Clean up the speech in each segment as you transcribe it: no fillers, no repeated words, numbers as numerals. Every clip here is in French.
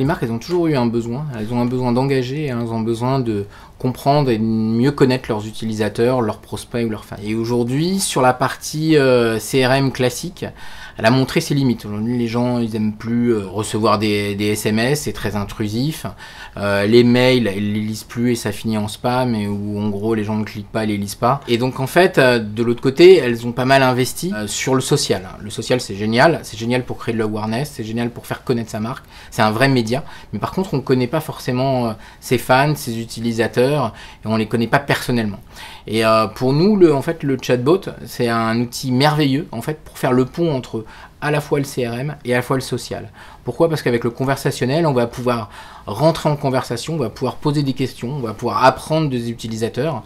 Les marques, elles ont toujours eu un besoin. Elles ont un besoin d'engager, elles ont besoin de comprendre et de mieux connaître leurs utilisateurs, leurs prospects ou leurs fans. Et aujourd'hui, sur la partie CRM classique, elle a montré ses limites. Aujourd'hui, les gens, ils aiment plus recevoir des SMS, c'est très intrusif. Les mails, ils les lisent plus et ça finit en spam, et où en gros, les gens ne cliquent pas, les lisent pas. Et donc, en fait, de l'autre côté, elles ont pas mal investi sur le social. Le social, c'est génial pour créer de l'awareness, c'est génial pour faire connaître sa marque. C'est un vrai média. Mais par contre, on ne connaît pas forcément ses fans, ses utilisateurs, et on les connaît pas personnellement. Et pour nous, le chatbot, c'est un outil merveilleux en fait pour faire le pont entre à la fois le CRM et à la fois le social. Pourquoi ? Parce qu'avec le conversationnel, on va pouvoir rentrer en conversation, on va pouvoir poser des questions, on va pouvoir apprendre des utilisateurs,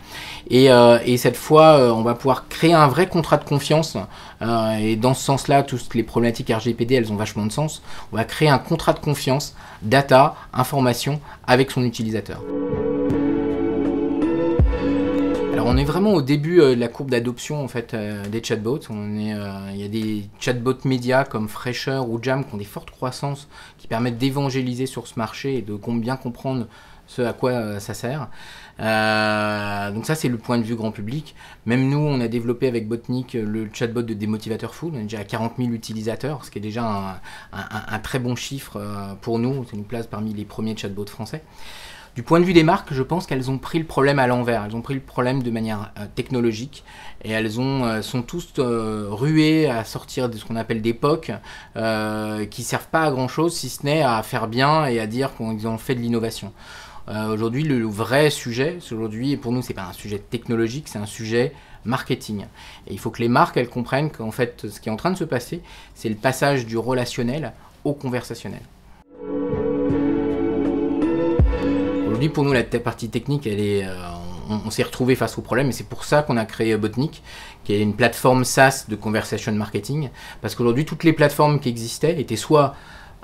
et cette fois, on va pouvoir créer un vrai contrat de confiance. Et dans ce sens-là, toutes les problématiques RGPD, elles ont vachement de sens. On va créer un contrat de confiance, data, information, avec son utilisateur. Alors on est vraiment au début de la courbe d'adoption en fait des chatbots. Il y a des chatbots médias comme Fresher ou Jam qui ont des fortes croissances, qui permettent d'évangéliser sur ce marché et de bien comprendre ce à quoi ça sert. Donc ça c'est le point de vue grand public. Même nous on a développé avec Botnik le chatbot de Démotivateur Food. On est déjà à 40 000 utilisateurs, ce qui est déjà un très bon chiffre pour nous. Ça nous place parmi les premiers chatbots français. Du point de vue des marques, je pense qu'elles ont pris le problème à l'envers. Elles ont pris le problème de manière technologique et elles sont tous ruées à sortir de ce qu'on appelle des POC qui servent pas à grand chose si ce n'est à faire bien et à dire qu'ils ont fait de l'innovation. Aujourd'hui, le vrai sujet, aujourd'hui, pour nous, c'est pas un sujet technologique, c'est un sujet marketing. Et il faut que les marques, elles comprennent qu'en fait, ce qui est en train de se passer, c'est le passage du relationnel au conversationnel. Aujourd'hui, pour nous, la partie technique, on s'est retrouvé face au problème, et c'est pour ça qu'on a créé Botnik, qui est une plateforme SaaS de conversation marketing, parce qu'aujourd'hui, toutes les plateformes qui existaient étaient soit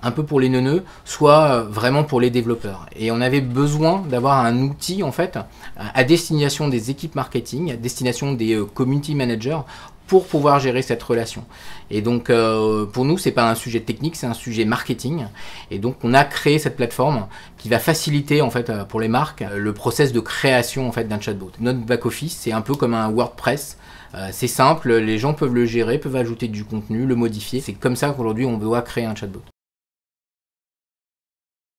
un peu pour les neuneux, soit vraiment pour les développeurs. Et on avait besoin d'avoir un outil, en fait, à destination des équipes marketing, à destination des community managers, pour pouvoir gérer cette relation. Et donc pour nous, c'est pas un sujet technique, c'est un sujet marketing. Et donc on a créé cette plateforme qui va faciliter en fait pour les marques le process de création en fait d'un chatbot. Notre back office, c'est un peu comme un WordPress. C'est simple, les gens peuvent le gérer, peuvent ajouter du contenu, le modifier. C'est comme ça qu'aujourd'hui on doit créer un chatbot.